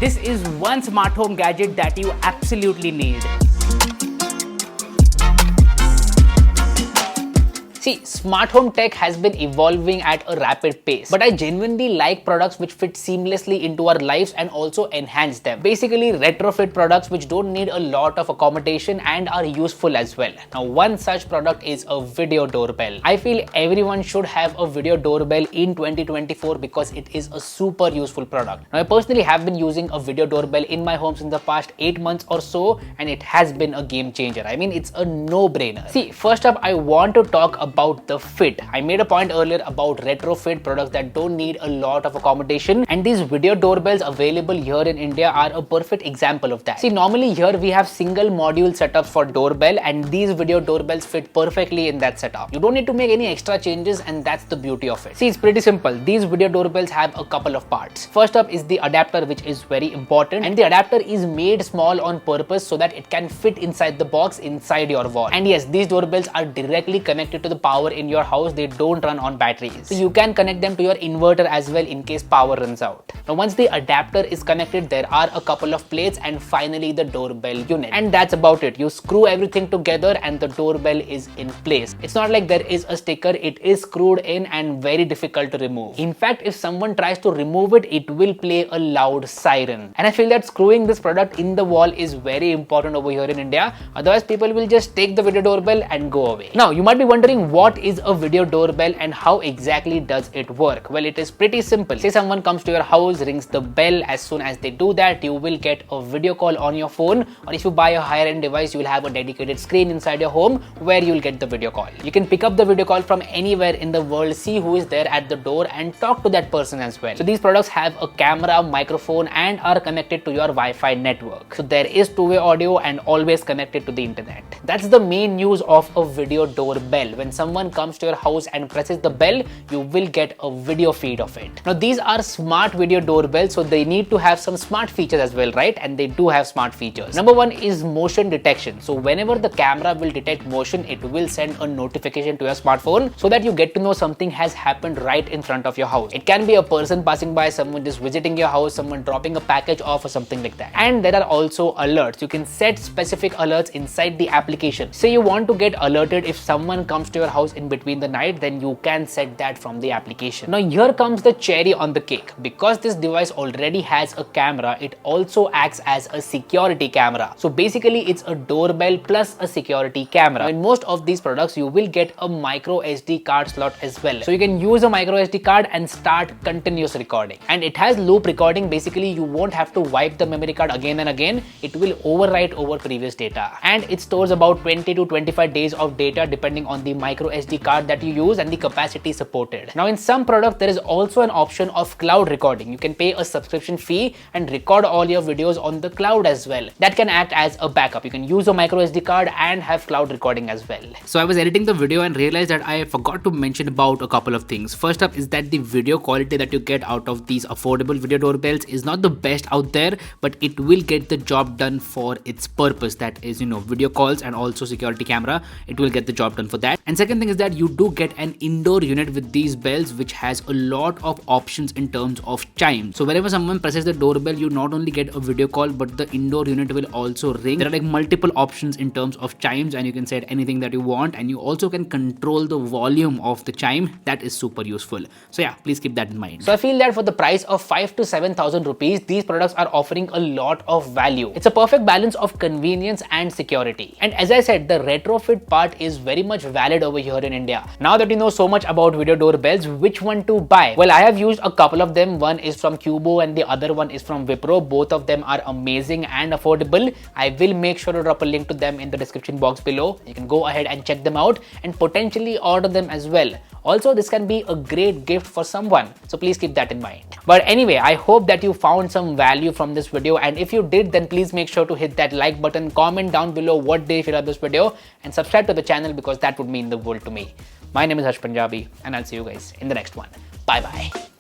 This is one smart home gadget that you absolutely need. See, smart home tech has been evolving at a rapid pace, but I genuinely like products which fit seamlessly into our lives and also enhance them. Basically, retrofit products which don't need a lot of accommodation and are useful as well. Now, one such product is a video doorbell. I feel everyone should have a video doorbell in 2024 because it is a super useful product. Now, I personally have been using a video doorbell in my home since the past 8 months or so, and it has been a game changer. I mean, it's a no-brainer. See, first up, I want to talk about the fit. I made a point earlier about retrofit products that don't need a lot of accommodation, and these video doorbells available here in India are a perfect example of that. See, normally here we have single module setups for doorbell, and these video doorbells fit perfectly in that setup. You don't need to make any extra changes, and that's the beauty of it. See, it's pretty simple. These video doorbells have a couple of parts. First up is the adapter, which is very important, and the adapter is made small on purpose so that it can fit inside the box inside your wall. And yes, these doorbells are directly connected to the power in your house. They don't run on batteries, so you can connect them to your inverter as well in case power runs out. Now, once the adapter is connected, there are a couple of plates and finally the doorbell unit, and that's about it. You screw everything together and the doorbell is in place. It's not like there is a sticker. It is screwed in and very difficult to remove. In fact, if someone tries to remove it, it will play a loud siren, and I feel that screwing this product in the wall is very important over here in India. Otherwise, people will just take the video doorbell and go away. Now, you might be wondering, what is a video doorbell and how exactly does it work? Well, it is pretty simple. Say someone comes to your house, rings the bell. As soon as they do that, you will get a video call on your phone, or if you buy a higher end device, you will have a dedicated screen inside your home where you will get the video call. You can pick up the video call from anywhere in the world, see who is there at the door and talk to that person as well. So these products have a camera, microphone and are connected to your Wi-Fi network. So there is two-way audio and always connected to the internet. That's the main use of a video doorbell. When someone comes to your house and presses the bell, you will get a video feed of it. Now, these are smart video doorbells, so they need to have some smart features as well, right? And they do have smart features. Number one is motion detection. So whenever the camera will detect motion, it will send a notification to your smartphone so that you get to know something has happened right in front of your house. It can be a person passing by, someone just visiting your house, someone dropping a package off or something like that. And there are also alerts. You can set specific alerts inside the application. Say you want to get alerted if someone comes to your house in between the night, then you can set that from the application. Now, here comes the cherry on the cake. Because this device already has a camera, it also acts as a security camera. So basically, it's a doorbell plus a security camera. In most of these products, you will get a micro SD card slot as well. So you can use a micro SD card and start continuous recording. And it has loop recording. Basically, you won't have to wipe the memory card again and again. It will overwrite over previous data. And it stores about 20 to 25 days of data depending on the micro SD card that you use and the capacity supported. Now, in some products, there is also an option of cloud recording. You can pay a subscription fee and record all your videos on the cloud as well. That can act as a backup. You can use a micro SD card and have cloud recording as well. So I was editing the video and realized that I forgot to mention about a couple of things. First up is that the video quality that you get out of these affordable video doorbells is not the best out there, but it will get the job done for its purpose. That is, video calls and also security camera. It will get the job done for that. And second thing is that you do get an indoor unit with these bells, which has a lot of options in terms of chime. So whenever someone presses the doorbell, you not only get a video call, but the indoor unit will also ring. There are like multiple options in terms of chimes, and you can set anything that you want, and you also can control the volume of the chime. That is super useful. So yeah, please keep that in mind. So I feel that for the price of 5,000 to 7,000 rupees, these products are offering a lot of value. It's a perfect balance of convenience and security. And as I said, the retrofit part is very much valid over here in India. Now that you know so much about video doorbells, which one to buy? Well, I have used a couple of them. One is from Cubo and the other one is from Wipro. Both of them are amazing and affordable. I will make sure to drop a link to them in the description box below. You can go ahead and check them out and potentially order them as well. Also, this can be a great gift for someone, so please keep that in mind. But anyway, I hope that you found some value from this video, and if you did, then please make sure to hit that like button, comment down below what day you love this video, and subscribe to the channel because that would mean the world to me. My name is Harsh Punjabi, and I'll see you guys in the next one. Bye bye.